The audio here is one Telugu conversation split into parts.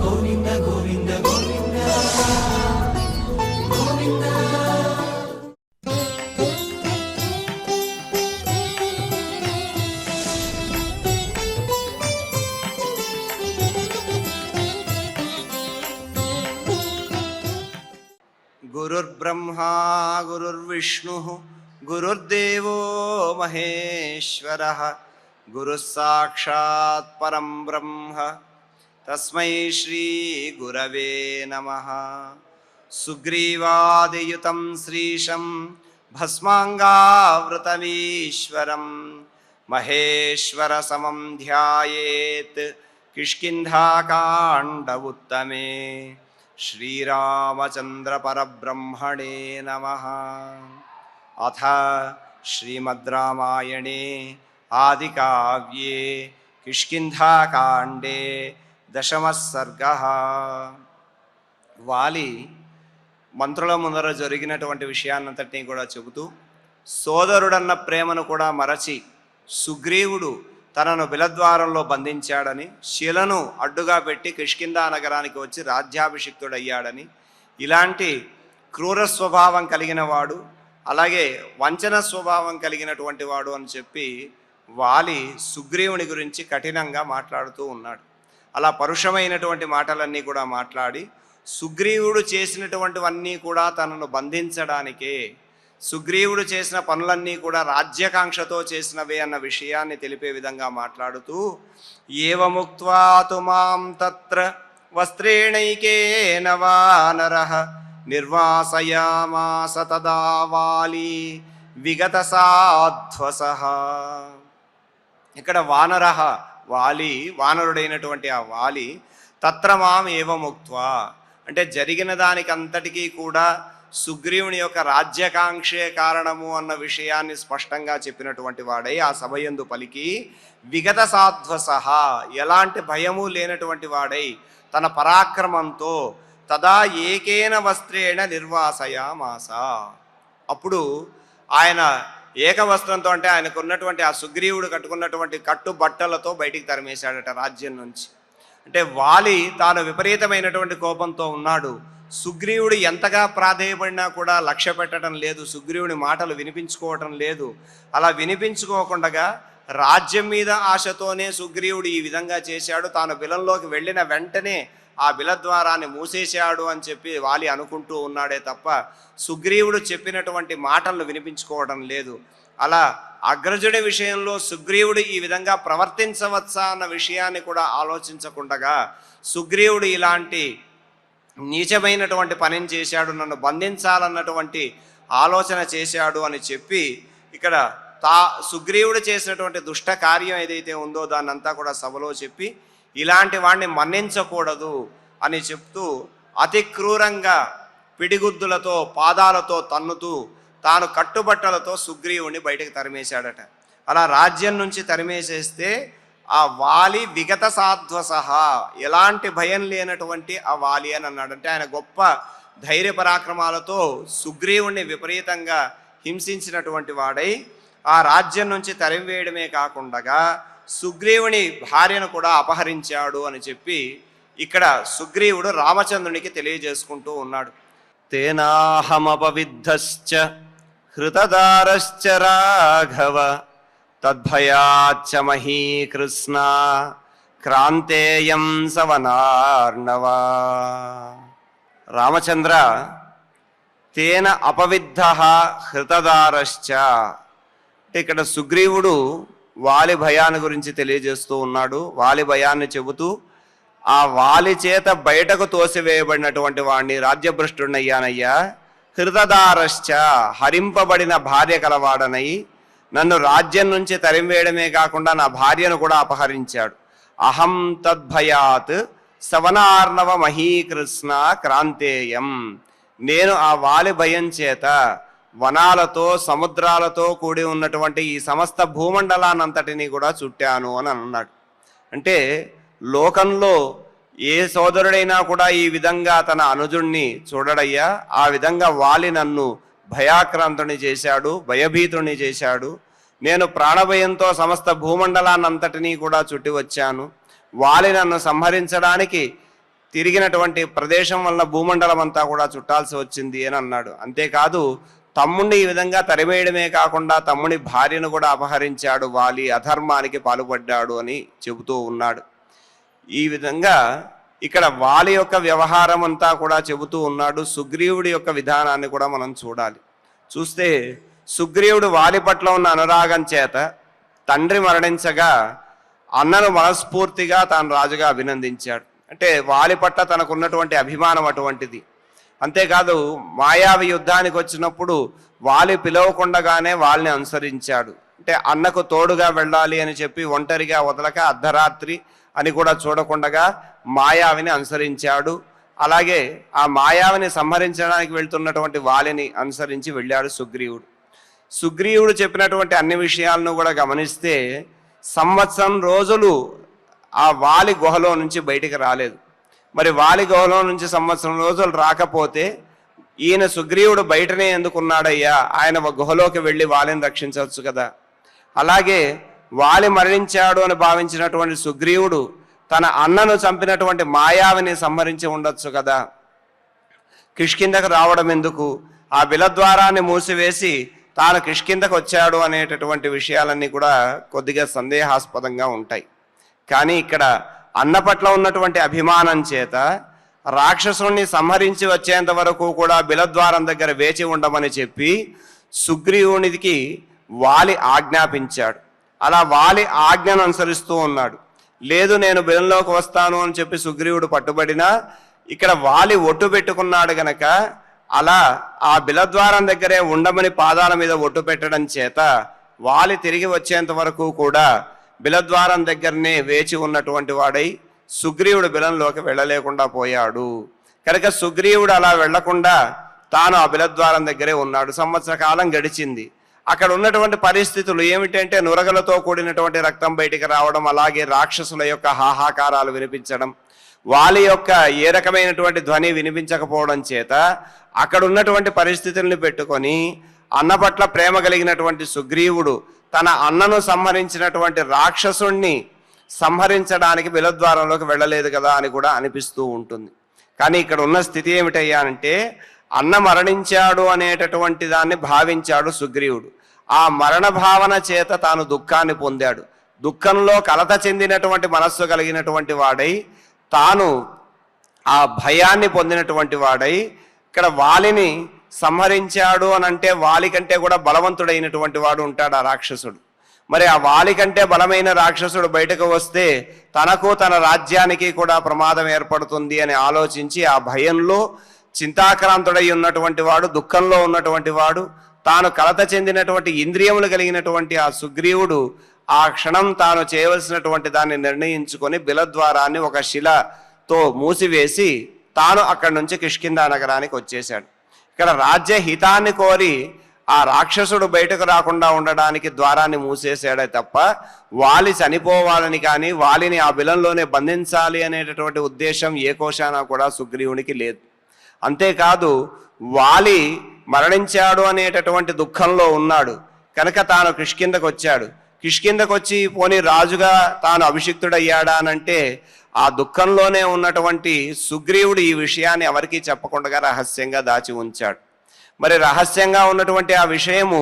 గోవింద గోవింద గోవింద గోవింద. గురుర్బ్రహ్మా గురుర్విష్ణుః గురుర్దేవో మహేశ్వరః గురుః సాక్షాత్ పరం బ్రహ్మ తస్మై శ్రీ గురవే నమః. సుగ్రీవాదియుతం శ్రీశం భస్మాంగావృతమీశ్వరం మహేశ్వర సమం ధ్యాయేత్ కిష్కింధాకాండ ఉత్తమే. శ్రీరామచంద్ర పరబ్రహ్మణే నమః. అథ శ్రీమద్ రామాయణే ఆదికావ్యే కిష్కింధాకాండే దశమః సర్గః. వాలి మంత్రుల ముందర జరిగినటువంటి విషయాన్నంతటినీ కూడా చెబుతూ సోదరుడన్న ప్రేమను కూడా మరచి సుగ్రీవుడు తనను బిలద్వారంలో బంధించాడని, శిలను అడ్డుగా పెట్టి కిష్కింధా నగరానికి వచ్చి రాజ్యాభిషిక్తుడయ్యాడని, ఇలాంటి క్రూర స్వభావం కలిగిన వాడు, అలాగే వంచన స్వభావం కలిగినటువంటి వాడు అని చెప్పి వాలి సుగ్రీవుని గురించి కఠినంగా మాట్లాడుతూ ఉన్నాడు. అలా పరుషమైనటువంటి మాటలన్నీ కూడా మాట్లాడి సుగ్రీవుడు చేసినటువంటివన్నీ కూడా తనను బంధించడానికే, సుగ్రీవుడు చేసిన పనులన్నీ కూడా రాజ్యకాంక్షతో చేసినవే అన్న విషయాన్ని తెలిపే విధంగా మాట్లాడుతూ ఏవముక్త్వా తు మాం తత్ర వస్త్రేణైకేన వానరః నిర్వాసయామాస తదా వాలి విగత సాధ్వసః. ఇక్కడ వానరః వాలి, వానరుడైనటువంటి ఆ వాలి తత్ర మాం ఏవముక్త్వా అంటే జరిగిన దానికంతటికీ కూడా సుగ్రీవుని యొక్క రాజ్యకాంక్షే కారణము అన్న విషయాన్ని స్పష్టంగా చెప్పినటువంటి వాడై ఆ సభయందు పలికి విగత సాధ్వసః ఎలాంటి భయము లేనటువంటి వాడై తన పరాక్రమంతో తదా ఏకేన వస్త్రేణ నిర్వాసయామాస. అప్పుడు ఆయన ఏకవస్త్రంతో అంటే ఆయనకు ఉన్నటువంటి ఆ సుగ్రీవుడు కట్టుకున్నటువంటి కట్టుబట్టలతో బయటికి తరిమేశాడట రాజ్యం నుంచి. అంటే వాలి తాను విపరీతమైనటువంటి కోపంతో ఉన్నాడు. సుగ్రీవుడు ఎంతగా ప్రాధేయపడినా కూడా లక్ష్య పెట్టడం లేదు, సుగ్రీవుని మాటలు వినిపించుకోవటం లేదు. అలా వినిపించుకోకుండా రాజ్యం మీద ఆశతోనే సుగ్రీవుడు ఈ విధంగా చేశాడు. తాను బిలంలోకి వెళ్ళిన వెంటనే ఆ బిలద్వారాన్ని మూసేశాడు అని చెప్పి వాలి అనుకుంటూ ఉన్నాడే తప్ప సుగ్రీవుడు చెప్పినటువంటి మాటలను వినిపించుకోవడం లేదు. అలా అగ్రజుడి విషయంలో సుగ్రీవుడు ఈ విధంగా ప్రవర్తించవచ్చా అన్న విషయాన్ని కూడా ఆలోచించకుండా సుగ్రీవుడు ఇలాంటి నీచమైనటువంటి పనిని చేశాడు, నన్ను బంధించాలన్నటువంటి ఆలోచన చేశాడు అని చెప్పి ఇక్కడ సుగ్రీవుడు చేసినటువంటి దుష్ట కార్యం ఏదైతే ఉందో దాన్నంతా కూడా సభలో చెప్పి ఇలాంటి వాడిని మన్నించకూడదు అని చెప్తూ అతి క్రూరంగా పిడిగుద్దులతో పాదాలతో తన్నుతూ తాను కట్టుబట్టలతో సుగ్రీవుని బయటకు తరిమేశాడట. అలా రాజ్యం నుంచి తరిమేసేస్తే ఆ వాలి విగత సాధ్వసః ఎలాంటి భయం లేనటువంటి ఆ వాలి అని అన్నాడు. అంటే ఆయన గొప్ప ధైర్య పరాక్రమాలతో సుగ్రీవుణ్ణి విపరీతంగా హింసించినటువంటి వాడై ఆ రాజ్యం నుంచి తరిమివేయడమే కాకుండా సుగ్రీవుని భార్యను కూడా అపహరించాడు అని చెప్పి ఇక్కడ సుగ్రీవుడు రామచంద్రునికి తెలియజేసుకుంటూ ఉన్నాడు. తేనాహమపవిద్ధశ్చ హృతదారశ్చ రాఘవ తద్భయాచ్చ మహీకృష్ణ క్రాంతేయం సవనార్ణవ. రామచంద్ర, తేన అపవిద్ధ హృతదారశ్చ ఇక్కడ సుగ్రీవుడు వాలి భయాన్ని గురించి తెలియజేస్తూ ఉన్నాడు. వాలి భయాన్ని చెబుతూ ఆ వాలి చేత బయటకు తోసివేయబడినటువంటి వాడిని రాజ్యభ్రష్టుడయ్యానయ్యా, హృతదారశ్చ హరింపబడిన భార్య కలవాడనై నన్ను రాజ్యం నుంచి తరిమివేయడమే కాకుండా నా భార్యను కూడా అపహరించాడు. అహం తద్భయాత్ సవనార్ణవ మహీకృష్ణ క్రాంతేయం. నేను ఆ వాలి భయం చేత వనాలతో సముద్రాలతో కూడి ఉన్నటువంటి ఈ సమస్త భూమండలాన్నంతటినీ కూడా చుట్టాను అని అన్నాడు. అంటే లోకంలో ఏ సోదరుడైనా కూడా ఈ విధంగా తన అనుజుణ్ణి చూడడయ్యా, ఆ విధంగా వాలి నన్ను భయాక్రాంతుని చేశాడు, భయభీతుని చేశాడు. నేను ప్రాణభయంతో సమస్త భూమండలాన్నంతటినీ కూడా చుట్టి వచ్చాను. వాలి నన్ను సంహరించడానికి తిరిగినటువంటి ప్రదేశం వలన భూమండలం అంతా కూడా చుట్టాల్సి వచ్చింది అని అన్నాడు. అంతేకాదు తమ్ముణ్ణి ఈ విధంగా తరిమేయడమే కాకుండా తమ్ముని భార్యను కూడా అపహరించాడు, వాలి అధర్మానికి పాల్పడ్డాడు అని చెబుతూ ఉన్నాడు. ఈ విధంగా ఇక్కడ వాలి యొక్క వ్యవహారం అంతా కూడా చెబుతూ ఉన్నాడు. సుగ్రీవుడి యొక్క విధానాన్ని కూడా మనం చూడాలి. చూస్తే సుగ్రీవుడు వాలి పట్ల ఉన్న అనురాగం చేత తండ్రి మరణించగా అన్నను మనస్ఫూర్తిగా తాను రాజుగా అభినందించాడు. అంటే వాలి పట్ల తనకున్నటువంటి అభిమానం అటువంటిది. అంతేకాదు మాయావి యుద్ధానికి వచ్చినప్పుడు వాలి పిలవకుండగానే వాళ్ళని అనుసరించాడు. అంటే అన్నకు తోడుగా వెళ్ళాలి అని చెప్పి ఒంటరిగా వదలక అర్ధరాత్రి అని కూడా చూడకుండగా మాయావిని అనుసరించాడు. అలాగే ఆ మాయావిని సంహరించడానికి వెళ్తున్నటువంటి వాలిని అనుసరించి వెళ్ళాడు సుగ్రీవుడు. సుగ్రీవుడు చెప్పినటువంటి అన్ని విషయాలను కూడా గమనిస్తే సంవత్సరం రోజులు ఆ వాలి గుహలో నుంచి బయటికి రాలేదు. మరి వాలి గుహలో నుంచి సంవత్సరం రోజులు రాకపోతే ఈయన సుగ్రీవుడు బయటనే ఎందుకున్నాడయ్యా, ఆయన గుహలోకి వెళ్ళి వాలిని రక్షించవచ్చు కదా. అలాగే వాలి మరణించాడు అని భావించినటువంటి సుగ్రీవుడు తన అన్నను చంపినటువంటి మాయావిని సంహరించి ఉండొచ్చు కదా. కిష్కింధకు రావడం ఎందుకు, ఆ బిలద్వారాన్ని మూసివేసి తాను కిష్కింధకు వచ్చాడు అనేటటువంటి విషయాలన్నీ కూడా కొద్దిగా సందేహాస్పదంగా ఉంటాయి. కానీ ఇక్కడ అన్న పట్ల ఉన్నటువంటి అభిమానం చేత రాక్షసుణ్ణి సంహరించి వచ్చేంత వరకు కూడా బిలద్వారం దగ్గర వేచి ఉండమని చెప్పి సుగ్రీవునికి వాలి ఆజ్ఞాపించాడు. అలా వాలి ఆజ్ఞను అనుసరిస్తూ ఉన్నాడు. లేదు నేను బిలంలోకి వస్తాను అని చెప్పి సుగ్రీవుడు పట్టుబడినా ఇక్కడ వాలి ఒట్టు పెట్టుకున్నాడు గనక అలా ఆ బిలద్వారం దగ్గరే ఉండమని పాదాల మీద ఒట్టు పెట్టడం చేత వాలి తిరిగి వచ్చేంత వరకు కూడా బిలద్వారం దగ్గరనే వేచి ఉన్నటువంటి వాడై సుగ్రీవుడు బిలంలోకి వెళ్ళలేకుండా పోయాడు. కనుక సుగ్రీవుడు అలా వెళ్లకుండా తాను ఆ బిలద్వారం దగ్గరే ఉన్నాడు. సంవత్సర కాలం గడిచింది. అక్కడ ఉన్నటువంటి పరిస్థితులు ఏమిటంటే నురగలతో కూడినటువంటి రక్తం బయటికి రావడం, అలాగే రాక్షసుల యొక్క హాహాకారాలు వినిపించడం, వాలి యొక్క ఏ రకమైనటువంటి ధ్వని వినిపించకపోవడం చేత అక్కడ ఉన్నటువంటి పరిస్థితుల్ని పెట్టుకొని అన్న పట్ల ప్రేమ కలిగినటువంటి సుగ్రీవుడు తన అన్నను సంహరించినటువంటి రాక్షసుణ్ణి సంహరించడానికి బిలద్వారంలోకి వెళ్ళలేదు కదా అని కూడా అనిపిస్తూ ఉంటుంది. కానీ ఇక్కడ ఉన్న స్థితి ఏమిటయ్యా అంటే అన్న మరణించాడు అనేటటువంటి దాన్ని భావించాడు సుగ్రీవుడు. ఆ మరణ భావన చేత తాను దుఃఖాన్ని పొందాడు. దుఃఖంలో కలత చెందినటువంటి మనస్సు కలిగినటువంటి వాడై తాను ఆ భయాన్ని పొందినటువంటి వాడై ఇక్కడ వాలిని సంహరించాడు అని అంటే వాలి కంటే కూడా బలవంతుడైనటువంటి వాడు ఉంటాడు ఆ రాక్షసుడు. మరి ఆ వాలి కంటే బలమైన రాక్షసుడు బయటకు వస్తే తనకు తన రాజ్యానికి కూడా ప్రమాదం ఏర్పడుతుంది అని ఆలోచించి ఆ భయంలో చింతాక్రాంతుడై ఉన్నటువంటి వాడు, దుఃఖంలో ఉన్నటువంటి వాడు, తాను కలత చెందినటువంటి ఇంద్రియములు కలిగినటువంటి ఆ సుగ్రీవుడు ఆ క్షణం తాను చేయవలసినటువంటి దాన్ని నిర్ణయించుకొని బిలద్వారాన్ని ఒక శిలతో మూసివేసి తాను అక్కడి నుంచి కిష్కింధా నగరానికి వచ్చేశాడు. ఇక్కడ రాజ్య హితాన్ని కోరి ఆ రాక్షసుడు బయటకు రాకుండా ఉండడానికి ద్వారాన్ని మూసేశాడే తప్ప వాలి చనిపోవాలని కానీ వాలిని ఆ బిలంలోనే బంధించాలి అనేటటువంటి ఉద్దేశం ఏ కోశానా కూడా సుగ్రీవునికి లేదు. అంతేకాదు వాలి మరణించాడు అనేటటువంటి దుఃఖంలో ఉన్నాడు కనుక తాను కిష్కింధకు వచ్చాడు. కిష్కింధకు వచ్చి పోనీ రాజుగా తాను అభిషిక్తుడయ్యాడా అనంటే ఆ దుఃఖంలోనే ఉన్నటువంటి సుగ్రీవుడు ఈ విషయాన్ని ఎవరికీ చెప్పకుండా రహస్యంగా దాచి ఉంచాడు. మరి రహస్యంగా ఉన్నటువంటి ఆ విషయము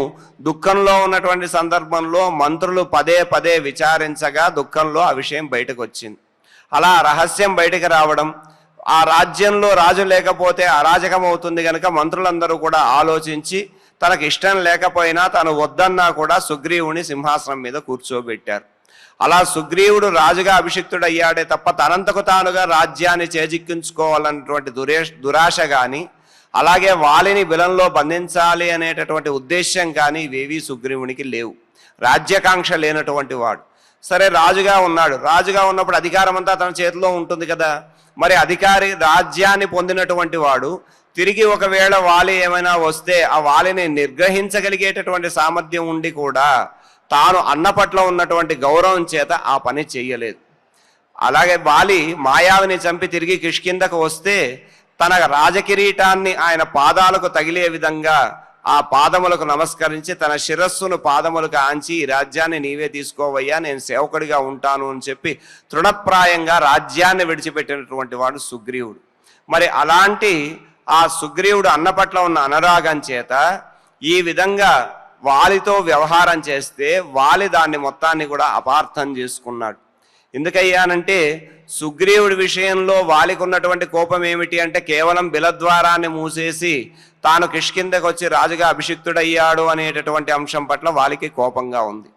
దుఃఖంలో ఉన్నటువంటి సందర్భంలో మంత్రులు పదే పదే విచారించగా దుఃఖంలో ఆ విషయం బయటకు వచ్చింది. అలా రహస్యం బయటకు రావడం, ఆ రాజ్యంలో రాజు లేకపోతే అరాజకం అవుతుంది కనుక మంత్రులందరూ కూడా ఆలోచించి తనకు ఇష్టం లేకపోయినా తను వద్దన్నా కూడా సుగ్రీవుని సింహాసనం మీద కూర్చోబెట్టారు. అలా సుగ్రీవుడు రాజుగా అభిషిక్తుడయ్యాడే తప్ప తనంతకు తానుగా రాజ్యాన్ని చేజిక్కించుకోవాలన్నటువంటి దురాశ కానీ అలాగే వాలిని బిలంలో బంధించాలి అనేటటువంటి ఉద్దేశ్యం కానీ ఇవేవీ సుగ్రీవునికి లేవు. రాజ్యాకాంక్ష లేనటువంటి వాడు. సరే రాజుగా ఉన్నాడు, రాజుగా ఉన్నప్పుడు అధికారం అంతా తన చేతిలో ఉంటుంది కదా. మరి అధికారి రాజ్యాన్ని పొందినటువంటి వాడు తిరిగి ఒకవేళ వాలి ఏమైనా వస్తే ఆ వాలిని నిర్గ్రహించగలిగేటటువంటి సామర్థ్యం ఉండి కూడా తాను అన్న పట్ల ఉన్నటువంటి గౌరవం చేత ఆ పని చెయ్యలేదు. అలాగే వాలి మాయావిని చంపి తిరిగి కిష్కింధకు వస్తే తన రాజకిరీటాన్ని ఆయన పాదాలకు తగిలే విధంగా ఆ పాదములకు నమస్కరించి తన శిరస్సును పాదములకు ఆంచి ఈ రాజ్యాన్ని నీవే తీసుకోవయ్యా, నేను సేవకుడిగా ఉంటాను అని చెప్పి తృణప్రాయంగా రాజ్యాన్ని విడిచిపెట్టినటువంటి వాడు సుగ్రీవుడు. మరి అలాంటి ఆ సుగ్రీవుడు అన్న పట్ల ఉన్న అనురాగం చేత ఈ విధంగా వాలితో వ్యవహారం చేస్తే వాలి దాన్ని మొత్తాన్ని కూడా అపార్థం చేసుకున్నాడు. ఎందుకయ్యానంటే సుగ్రీవుడి విషయంలో వాలికి ఉన్నటువంటి కోపం ఏమిటి అంటే కేవలం బిలద్వారాన్ని మూసేసి తాను కిష్కిందకు వచ్చి రాజుగా అభిషిక్తుడయ్యాడు అనేటటువంటి అంశం పట్ల వాలికి కోపంగా ఉంది.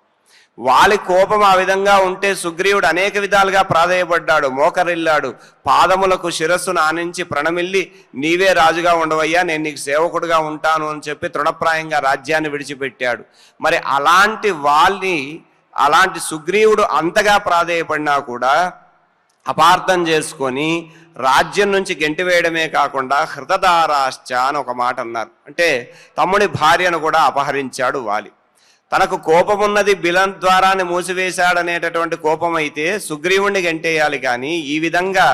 వాలి కోపం ఆ విధంగా ఉంటే సుగ్రీవుడు అనేక విధాలుగా ప్రాధేయపడ్డాడు, మోకరిల్లాడు, పాదములకు శిరస్సును ఆనించి ప్రణమిల్లి నీవే రాజుగా ఉండవయ్యా, నేను నీకు సేవకుడుగా ఉంటాను అని చెప్పి తృణప్రాయంగా రాజ్యాన్ని విడిచిపెట్టాడు. మరి అలాంటి సుగ్రీవుడు అంతగా ప్రాధేయపడినా కూడా అపార్థం చేసుకొని రాజ్యం నుంచి గెంటివేయడమే కాకుండా హృతధారాశ్చ అని ఒక మాట అన్నారు. అంటే తమ్ముడి భార్యను కూడా అపహరించాడు వాలి. తనకు కోపం ఉన్నది బిలం ద్వారాన్ని మూసివేశాడనేటటువంటి కోపం అయితే సుగ్రీవుణ్ణి గంటేయాలి, కానీ ఈ విధంగా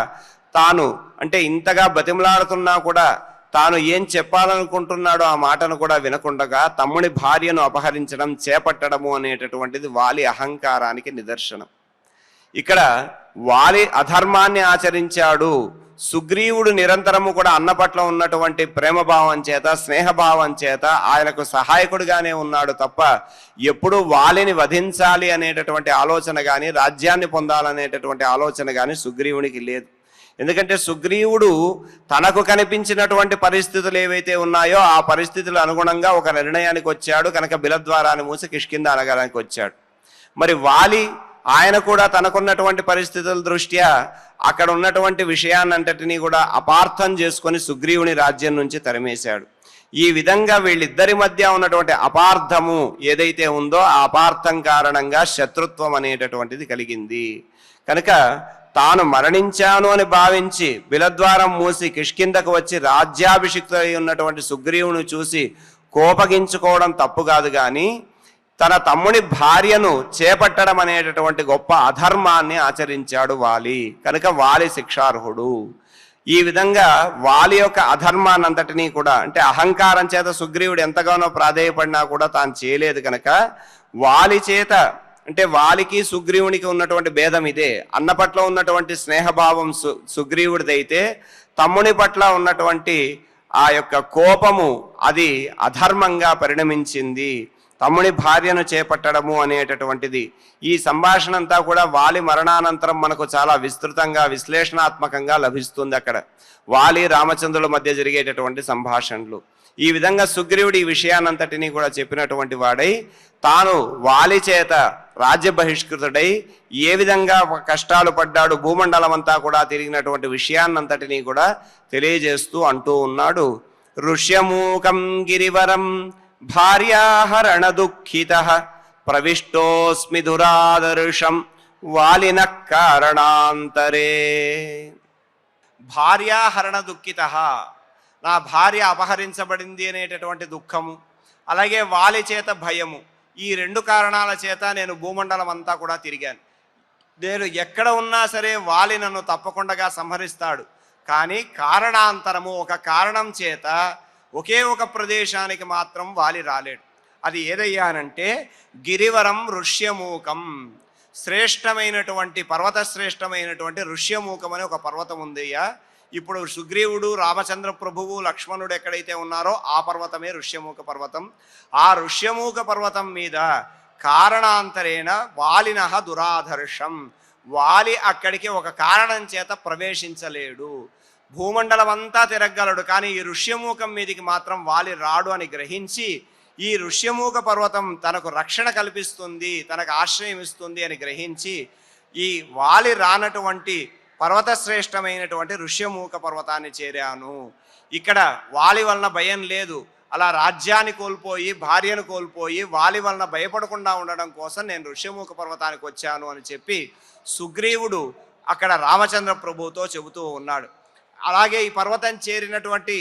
తాను అంటే ఇంతగా బతిమలాడుతున్నా కూడా తాను ఏం చెప్పాలనుకుంటున్నాడో ఆ మాటను కూడా వినకుండగా తమ్ముడి భార్యను అపహరించడం, చేపట్టడము అనేటటువంటిది వాలి అహంకారానికి నిదర్శనం. ఇక్కడ వాలి అధర్మాన్ని ఆచరించాడు. సుగ్రీవుడు నిరంతరము కూడా అన్న పట్ల ఉన్నటువంటి ప్రేమభావం చేత, స్నేహభావం చేత ఆయనకు సహాయకుడిగానే ఉన్నాడు తప్ప ఎప్పుడు వాలిని వధించాలి అనేటటువంటి ఆలోచన కానీ, రాజ్యాన్ని పొందాలనేటటువంటి ఆలోచన కానీ సుగ్రీవునికి లేదు. ఎందుకంటే సుగ్రీవుడు తనకు కనిపించినటువంటి పరిస్థితులు ఏవైతే ఉన్నాయో ఆ పరిస్థితుల అనుగుణంగా ఒక నిర్ణయానికి వచ్చాడు కనుక బిలద్వారాన్ని మూసి కిష్కింద అనగానికి వచ్చాడు. మరి వాలి ఆయన కూడా తనకున్నటువంటి పరిస్థితుల దృష్ట్యా అక్కడ ఉన్నటువంటి విషయాన్నంతటినీ కూడా అపార్థం చేసుకొని సుగ్రీవుని రాజ్యం నుంచి తరిమేశాడు. ఈ విధంగా వీళ్ళిద్దరి మధ్య ఉన్నటువంటి అపార్థము ఏదైతే ఉందో ఆ అపార్థం కారణంగా శత్రుత్వం అనేటటువంటిది కలిగింది. కనుక తాను మరణించాను అని భావించి బిలద్వారం మూసి కిష్కిందకు వచ్చి రాజ్యాభిషిక్తులై ఉన్నటువంటి సుగ్రీవుని చూసి కోపగించుకోవడం తప్పు కాదు, కానీ తన తమ్ముని భార్యను చేపట్టడం అనేటటువంటి గొప్ప అధర్మాన్ని ఆచరించాడు వాలి. కనుక వాలి శిక్షార్హుడు. ఈ విధంగా వాలి యొక్క అధర్మాన్నంతటినీ కూడా అంటే అహంకారం చేత సుగ్రీవుడు ఎంతగానో ప్రాధేయపడినా కూడా తాను చేయలేదు కనుక వాలి చేత అంటే వాలికి సుగ్రీవునికి ఉన్నటువంటి భేదం ఇదే. అన్న పట్ల ఉన్నటువంటి స్నేహభావం సుగ్రీవుడిదైతే తమ్ముని పట్ల ఉన్నటువంటి ఆ యొక్క కోపము అది అధర్మంగా పరిణమించింది. తమ్ముని భార్యను చేపట్టడము అనేటటువంటిది ఈ సంభాషణ అంతా కూడా వాలి మరణానంతరం మనకు చాలా విస్తృతంగా విశ్లేషణాత్మకంగా లభిస్తుంది. అక్కడ వాలి రామచంద్రుల మధ్య జరిగేటటువంటి సంభాషణలు ఈ విధంగా సుగ్రీవుడు ఈ విషయాన్నంతటినీ కూడా చెప్పినటువంటి వాడై తాను వాలి చేత రాజ్య బహిష్కృతుడై ఏ విధంగా కష్టాలు పడ్డాడు, భూమండలం అంతా కూడా తిరిగినటువంటి విషయాన్నంతటినీ కూడా తెలియజేస్తూ అంటూ ఉన్నాడు. ఋష్యమూకం గిరివరం భార్యాహరణ దుఃఖితః ప్రవిష్టోస్మి దురాదర్శం వాలిన కారణాంతరే. భార్యాహరణ దుఃఖితః, నా భార్య అపహరించబడింది అనేటటువంటి దుఃఖము, అలాగే వాలి చేత భయము, ఈ రెండు కారణాల చేత నేను భూమండలం అంతా కూడా తిరిగాను. నేను ఎక్కడ ఉన్నా సరే వాలి నన్ను తప్పకుండా సంహరిస్తాడు, కానీ కారణాంతరము ఒక కారణం చేత ఒకే ఒక ప్రదేశానికి మాత్రం వాలి రాలేడు. అది ఏదయ్యానంటే గిరివరం ఋష్యమూకం, శ్రేష్టమైనటువంటి పర్వత శ్రేష్టమైనటువంటి ఋష్యమూకం అనే ఒక పర్వతం ఉందయ్యా. ఇప్పుడు సుగ్రీవుడు, రామచంద్ర ప్రభువు, లక్ష్మణుడు ఎక్కడైతే ఉన్నారో ఆ పర్వతమే ఋష్యమూక పర్వతం. ఆ ఋష్యమూక పర్వతం మీద కారణాంతరేణ వాలినః దురాధర్షం, వాలి అక్కడికి ఒక కారణం చేత ప్రవేశించలేడు. భూమండలం అంతా తిరగలడు, కానీ ఈ ఋష్యమూకం మీదికి మాత్రం వాలి రాడు అని గ్రహించి ఈ ఋష్యమూక పర్వతం తనకు రక్షణ కల్పిస్తుంది, తనకు ఆశ్రయం ఇస్తుంది అని గ్రహించి ఈ వాలి రానటువంటి పర్వత శ్రేష్టమైనటువంటి ఋష్యమూక పర్వతాన్ని చేరాను. ఇక్కడ వాలి వలన భయం లేదు, అలా రాజ్యాన్ని కోల్పోయి భార్యను కోల్పోయి వాలి వలన భయపడకుండా ఉండడం కోసం నేను ఋష్యమూక పర్వతానికి వచ్చాను అని చెప్పి సుగ్రీవుడు అక్కడ రామచంద్ర ప్రభువుతో చెబుతూ ఉన్నాడు. అలాగే ఈ పర్వతం చేరినటువంటి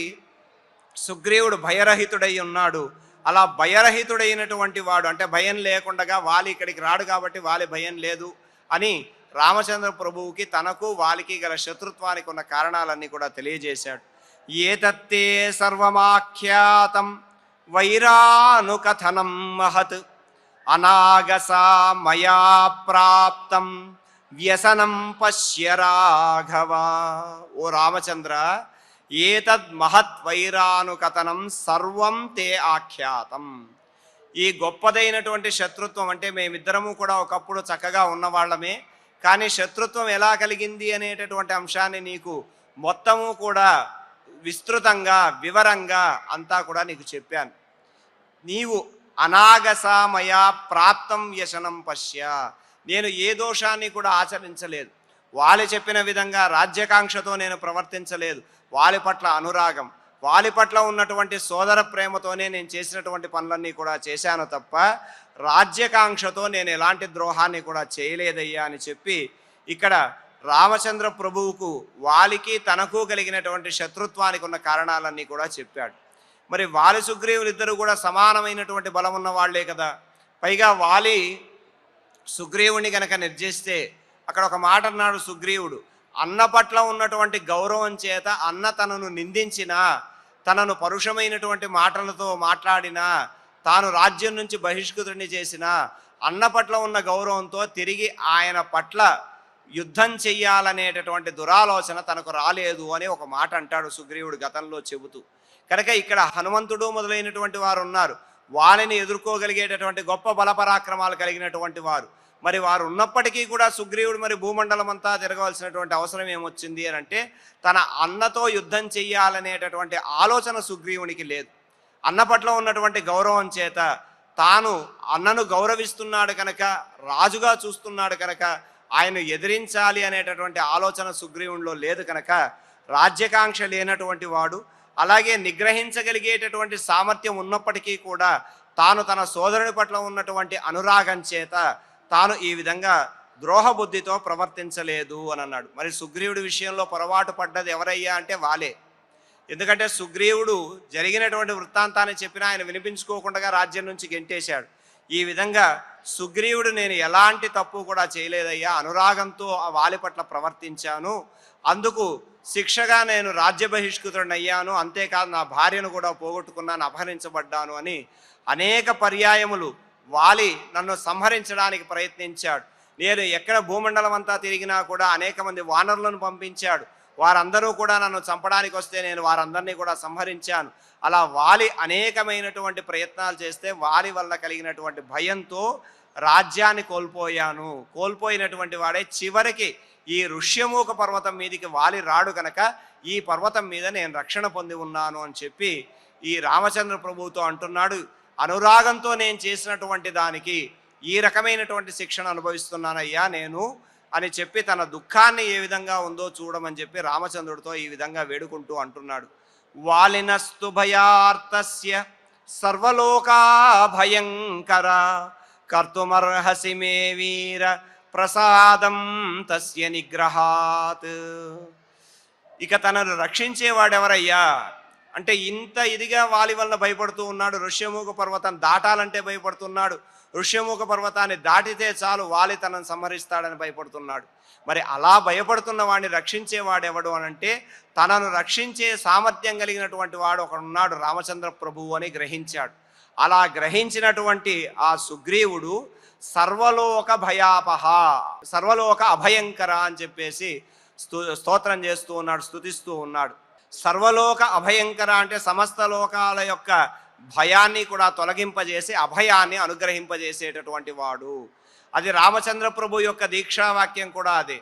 సుగ్రీవుడు భయరహితుడై ఉన్నాడు. అలా భయరహితుడైనటువంటి వాడు అంటే భయం లేకుండా వాలి ఇక్కడికి రాడు కాబట్టి వాలి భయం లేదు అని రామచంద్ర ప్రభువుకి తనకు వాలికి గల శత్రుత్వానికి ఉన్న కారణాలన్నీ కూడా తెలియజేశాడు. ఏతత్తే సర్వమాఖ్యాతం వైరానుకథనం మహత్ అనాగసా మయా ప్రాప్తం వ్యసనం పశ్య రాఘవ. ఓ రామచంద్ర, ఏతద్ మహత్ వైరానుకథనం సర్వం తే ఆఖ్యాతం. ఈ గొప్పదైనటువంటి శత్రుత్వం అంటే మేమిద్దరము కూడా ఒకప్పుడు చక్కగా ఉన్నవాళ్ళమే, కానీ శత్రుత్వం ఎలా కలిగింది అనేటటువంటి అంశాన్ని నీకు మొత్తము కూడా విస్తృతంగా వివరంగా అంతా కూడా నీకు చెప్పాను. నీవు అనాగసామయా ప్రాప్తం వ్యసనం పశ్య, నేను ఏ దోషాన్ని కూడా ఆచరించలేదు. వాళ్ళు చెప్పిన విధంగా రాజ్యకాంక్షతో నేను ప్రవర్తించలేదు. వాళ్ళ పట్ల అనురాగం, వాళ్ళ పట్ల ఉన్నటువంటి సోదర ప్రేమతోనే నేను చేసినటువంటి పనులన్నీ కూడా చేశాను తప్ప రాజ్యకాంక్షతో నేను ఎలాంటి ద్రోహాన్ని కూడా చేయలేదయ్యా అని చెప్పి ఇక్కడ రామచంద్ర ప్రభువుకు వాలికి తనకు కలిగినటువంటి శత్రుత్వానికి ఉన్న కారణాలన్నీ కూడా చెప్పాడు. మరి వాలి సుగ్రీవులు ఇద్దరు కూడా సమానమైనటువంటి బలం ఉన్న వాళ్లే కదా. పైగా వాలి సుగ్రీవుని గనక నిర్జిస్తే అక్కడ ఒక మాట అన్నాడు సుగ్రీవుడు, అన్న పట్ల ఉన్నటువంటి గౌరవం చేత అన్న తనను నిందించినా, తనను పరుషమైనటువంటి మాటలతో మాట్లాడినా, తాను రాజ్యం నుంచి బహిష్కృతుడిని చేసినా అన్న పట్ల ఉన్న గౌరవంతో తిరిగి ఆయన పట్ల యుద్ధం చెయ్యాలనేటటువంటి దురాలోచన తనకు రాలేదు అని ఒక మాట అంటాడు సుగ్రీవుడు గతంలో చెబుతూ. కనుక ఇక్కడ హనుమంతుడు మొదలైనటువంటి వారు ఉన్నారు, వాళ్ళని ఎదుర్కోగలిగేటటువంటి గొప్ప బలపరాక్రమాలు కలిగినటువంటి వారు. మరి వారు ఉన్నప్పటికీ కూడా సుగ్రీవుడు మరి భూమండలం అంతా తిరగవలసినటువంటి అవసరం ఏమొచ్చింది అని అంటే తన అన్నతో యుద్ధం చెయ్యాలనేటటువంటి ఆలోచన సుగ్రీవునికి లేదు. అన్న పట్ల ఉన్నటువంటి గౌరవం చేత తాను అన్నను గౌరవిస్తున్నాడు కనుక, రాజుగా చూస్తున్నాడు కనుక ఆయన ఎదిరించాలి అనేటటువంటి ఆలోచన సుగ్రీవునిలో లేదు కనుక రాజ్యకాంక్ష లేనటువంటి వాడు, అలాగే నిగ్రహించగలిగేటటువంటి సామర్థ్యం ఉన్నప్పటికీ కూడా తాను తన సోదరుని పట్ల ఉన్నటువంటి అనురాగం చేత తాను ఈ విధంగా ద్రోహబుద్ధితో ప్రవర్తించలేదు అని అన్నాడు. మరి సుగ్రీవుడి విషయంలో పొరపాటు పడ్డది ఎవరయ్యా అంటే వాలే. ఎందుకంటే సుగ్రీవుడు జరిగినటువంటి వృత్తాంతాన్ని చెప్పినా ఆయన వినిపించుకోకుండా రాజ్యం నుంచి గెంటేశాడు. ఈ విధంగా సుగ్రీవుడు నేను ఎలాంటి తప్పు కూడా చేయలేదయ్యా, అనురాగంతో ఆ వాలి పట్ల ప్రవర్తించాను, అందుకు శిక్షగా నేను రాజ్య బహిష్కృతుడిని అయ్యాను, అంతేకాదు నా భార్యను కూడా పోగొట్టుకున్నాను, అపహరించబడ్డాను అని అనేక పర్యాయములు వాలి నన్ను సంహరించడానికి ప్రయత్నించాడు. నేను ఎక్కడ భూమండలం అంతా తిరిగినా కూడా అనేక మంది వానరులను పంపించాడు, వారందరూ కూడా నన్ను చంపడానికి వస్తే నేను వారందరినీ కూడా సంహరించాను. అలా వాలి అనేకమైనటువంటి ప్రయత్నాలు చేస్తే వాలి వల్ల కలిగినటువంటి భయంతో రాజ్యాన్ని కోల్పోయాను. కోల్పోయినటువంటి వాడే చివరికి ఈ ఋష్యమూక పర్వతం మీదికి వాలి రాడు కనుక ఈ పర్వతం మీద నేను రక్షణ పొంది ఉన్నాను అని చెప్పి ఈ రామచంద్ర ప్రభువుతో అంటున్నాడు. అనురాగంతో నేను చేసినటువంటి దానికి ఈ రకమైనటువంటి శిక్షణ అనుభవిస్తున్నానయ్యా నేను అని చెప్పి తన దుఃఖాన్ని ఏ విధంగా ఉందో చూడమని చెప్పి రామచంద్రుడితో ఈ విధంగా వేడుకుంటూ అంటున్నాడు. వాలినస్తు భయార్తస్య సర్వలోకా భయంకర కర్తుమర్హసి మే వీర ప్రసాదం తస్య నిగ్రహాత్. ఇక తనను రక్షించేవాడెవరయ్యా అంటే ఇంత ఇదిగా వాలి వల్ల భయపడుతూ ఉన్నాడు. ఋష్యమూక పర్వతం దాటాలంటే భయపడుతున్నాడు. ఋష్యమూక పర్వతాన్ని దాటితే చాలు వాలి తనను సంహరిస్తాడని భయపడుతున్నాడు. మరి అలా భయపడుతున్న వాడిని రక్షించేవాడెవడు అనంటే తనను రక్షించే సామర్థ్యం కలిగినటువంటి వాడు ఒకడున్నాడు, రామచంద్ర ప్రభువు అని గ్రహించాడు. అలా గ్రహించినటువంటి ఆ సుగ్రీవుడు సర్వలోక భయాపహ, సర్వలోక అభయంకర అని చెప్పేసి స్తోత్రం చేస్తూ ఉన్నాడు, స్తుతిస్తూ ఉన్నాడు. సర్వలోక అభయంకర అంటే సమస్త లోకాల యొక్క భయాన్ని కూడా తొలగింపజేసి అభయాన్ని అనుగ్రహింపజేసేటటువంటి వాడు. అది రామచంద్ర ప్రభు యొక్క దీక్షావాక్యం కూడా అదే.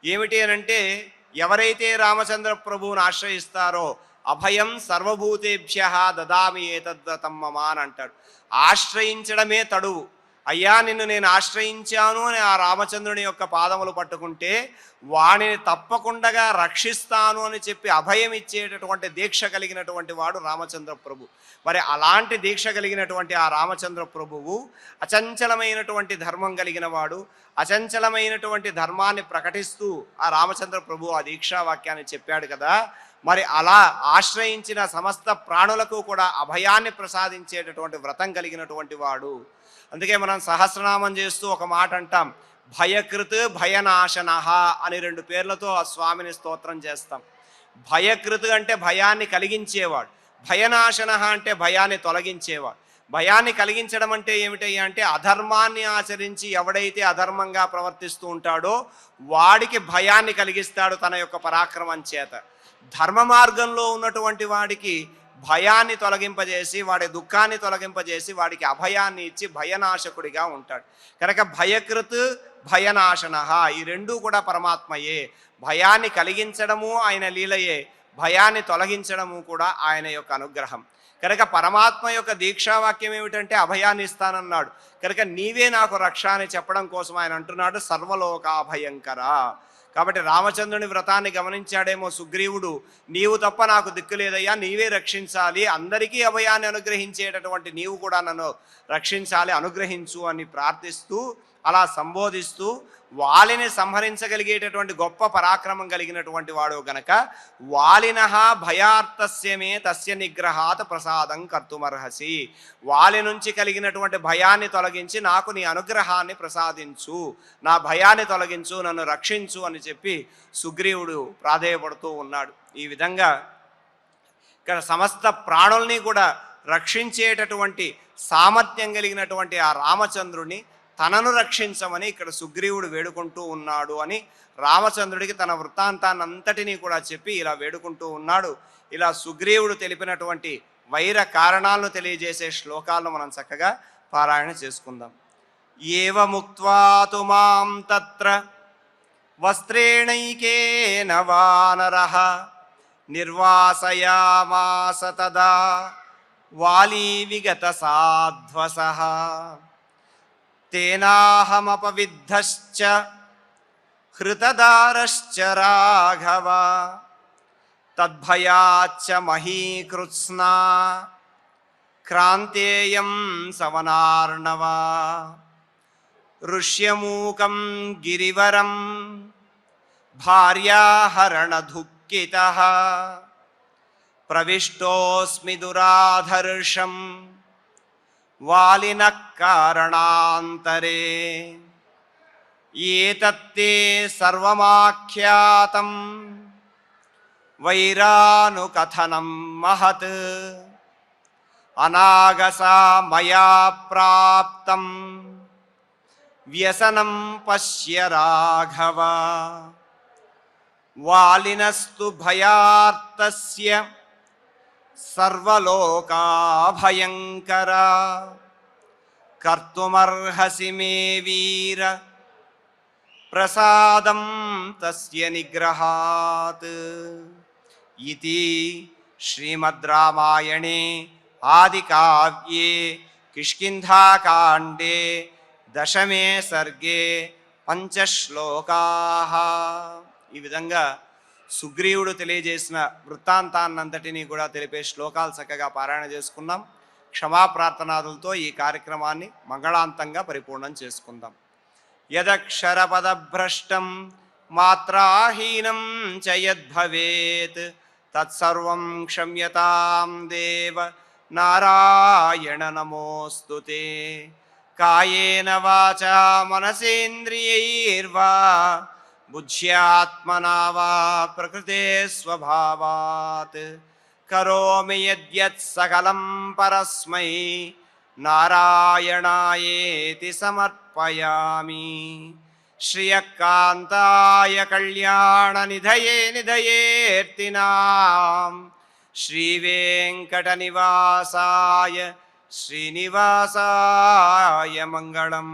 ఏమిటి అనంటే ఎవరైతే రామచంద్ర ప్రభువుని ఆశ్రయిస్తారో అభయం సర్వభూతేభ్య దదామి ఏతద్వ్రతం మమ అని అంటాడు. ఆశ్రయించడమే తడువు. అయ్యా నిన్ను నేను ఆశ్రయించాను అని ఆ రామచంద్రుని యొక్క పాదములు పట్టుకుంటే వాణిని తప్పకుండా రక్షిస్తాను అని చెప్పి అభయం ఇచ్చేటటువంటి దీక్ష కలిగినటువంటి వాడు రామచంద్ర ప్రభు. మరి అలాంటి దీక్ష కలిగినటువంటి ఆ రామచంద్ర ప్రభువు అచంచలమైనటువంటి ధర్మం కలిగిన వాడు. అచంచలమైనటువంటి ధర్మాన్ని ప్రకటిస్తూ ఆ రామచంద్ర ప్రభు ఆ దీక్షావాక్యాన్ని చెప్పాడు కదా. మరి అలా ఆశ్రయించిన సమస్త ప్రాణులకు కూడా అభయాన్ని ప్రసాదించేటటువంటి వ్రతం కలిగినటువంటి వాడు. అందుకే మనం సహస్రనామం చేస్తూ ఒక మాట అంటాం, భయకృత్ భయనాశన అని 2 పేర్లతో ఆ స్వామిని స్తోత్రం చేస్తాం. భయకృత్ అంటే భయాన్ని కలిగించేవాడు, భయనాశన అంటే భయాన్ని తొలగించేవాడు. భయాన్ని కలిగించడం అంటే ఏమిటయ్యా అంటే అధర్మాన్ని ఆచరించి ఎవడైతే అధర్మంగా ప్రవర్తిస్తూ ఉంటాడో వాడికి భయాన్ని కలిగిస్తాడు తన యొక్క పరాక్రమం చేత. ధర్మ మార్గంలో ఉన్నటువంటి వాడికి భయాన్ని తొలగింపజేసి వాడి దుఃఖాన్ని తొలగింపజేసి వాడికి అభయాన్ని ఇచ్చి భయనాశకుడిగా ఉంటాడు. కనుక భయకృత్ భయనాశన ఈ రెండూ కూడా పరమాత్మయే. భయాన్ని కలిగించడము ఆయన లీలయే, భయాన్ని తొలగించడము కూడా ఆయన యొక్క అనుగ్రహం. కనుక పరమాత్మ యొక్క దీక్షావాక్యం ఏమిటంటే అభయాన్ని ఇస్తానన్నాడు. కనుక నీవే నాకు రక్ష అని చెప్పడం కోసం ఆయన అంటున్నాడు సర్వలోకాభయంకర. కాబట్టి రామచంద్రుని వ్రతాన్ని గమనించాడేమో సుగ్రీవుడు, నీవు తప్ప నాకు దిక్కు లేదయ్యా, నీవే రక్షించాలి, అందరికీ అభయాన్ని అనుగ్రహించేటటువంటి నీవు కూడా నన్ను రక్షించాలి, అనుగ్రహించు అని ప్రార్థిస్తూ అలా సంబోధిస్తూ వాలిని సంహరించగలిగేటటువంటి గొప్ప పరాక్రమం కలిగినటువంటి వాడు గనక వాలినః భయార్తస్యమే తస్య నిగ్రహాత్ ప్రసాదం కర్తుమర్హసి. వాలి నుంచి కలిగినటువంటి భయాన్ని తొలగించి నాకు నీ అనుగ్రహాన్ని ప్రసాదించు, నా భయాన్ని తొలగించు, నన్ను రక్షించు అని చెప్పి సుగ్రీవుడు ప్రాధేయపడుతూ ఉన్నాడు. ఈ విధంగా ఇక్కడ సమస్త ప్రాణుల్ని కూడా రక్షించేటటువంటి సామర్థ్యం కలిగినటువంటి ఆ రామచంద్రుని తనను రక్షించమని ఇక్కడ సుగ్రీవుడు వేడుకుంటూ ఉన్నాడు అని రామచంద్రుడికి తన వృత్తాంతాన్ని అంతటినీ కూడా చెప్పి ఇలా వేడుకుంటూ ఉన్నాడు. ఇలా సుగ్రీవుడు తెలిపినటువంటి వైర కారణాలను తెలియజేసే శ్లోకాలను మనం చక్కగా పారాయణ చేసుకుందాం. ఏవముక్త్వా తు మాం తత్ర వస్త్రేణైకేన వానరః నిర్వాసయామాస తదా వాలీ విగత సాధ్వసః తేనాహమపవిద్ధశ్చ హృతదారశ్చ రాఘవ తద్భయాచ్చ మహీకృత్స్నా క్రాంతేయం సవనార్ణవ ఋష్యమూకం గిరివరం భార్యాహరణదుఃఖితః ప్రవిష్టోస్మి దురాధర్షం వాలినః కారణాంతరే ఏతత్తే సర్వమాఖ్యాతం వైరానుకథనం మహత్ అనాగసా మయా ప్రాప్తం వ్యసనం పశ్య రాఘవ వాలినస్తు భయార్తస్య సర్వలోకాభయంకర కర్తుమర్హసి మే వీర ప్రసాదం తస్య నిగ్రహాత్. ఇతి శ్రీమద్ రామాయణే ఆదికావ్యే కిష్కింధాకాండే దశమే సర్గే పంచశ్లోకాః. ఈ విధంగా సుగ్రీవుడు తెలియజేసిన వృత్తాంతాన్నంతటినీ కూడా తెలిపే శ్లోకాలు చక్కగా పారాయణ చేసుకున్నాం. క్షమాప్రార్థనాదులతో ఈ కార్యక్రమాన్ని మంగళాంతంగా పరిపూర్ణం చేసుకుందాం. యదక్షరపదభ్రష్టం మాత్రాహీనం చ యద్భవేత్ తత్సర్వం క్షమ్యతాం దేవ నారాయణ నమోస్తుతే. కాయేన వాచా మనసేంద్రియైర్వా బుద్ధ్యాత్మనా వా ప్రకృతే స్వభావాత్ కరోమి యద్యత్ సకలం పరస్మై నారాయణాయేతి సమర్పయామి. శ్రియకాంతాయ కళ్యాణ నిధయే నిధయేర్తినాం శ్రీవేంకట నివాసాయ శ్రీనివాసాయ మంగళం.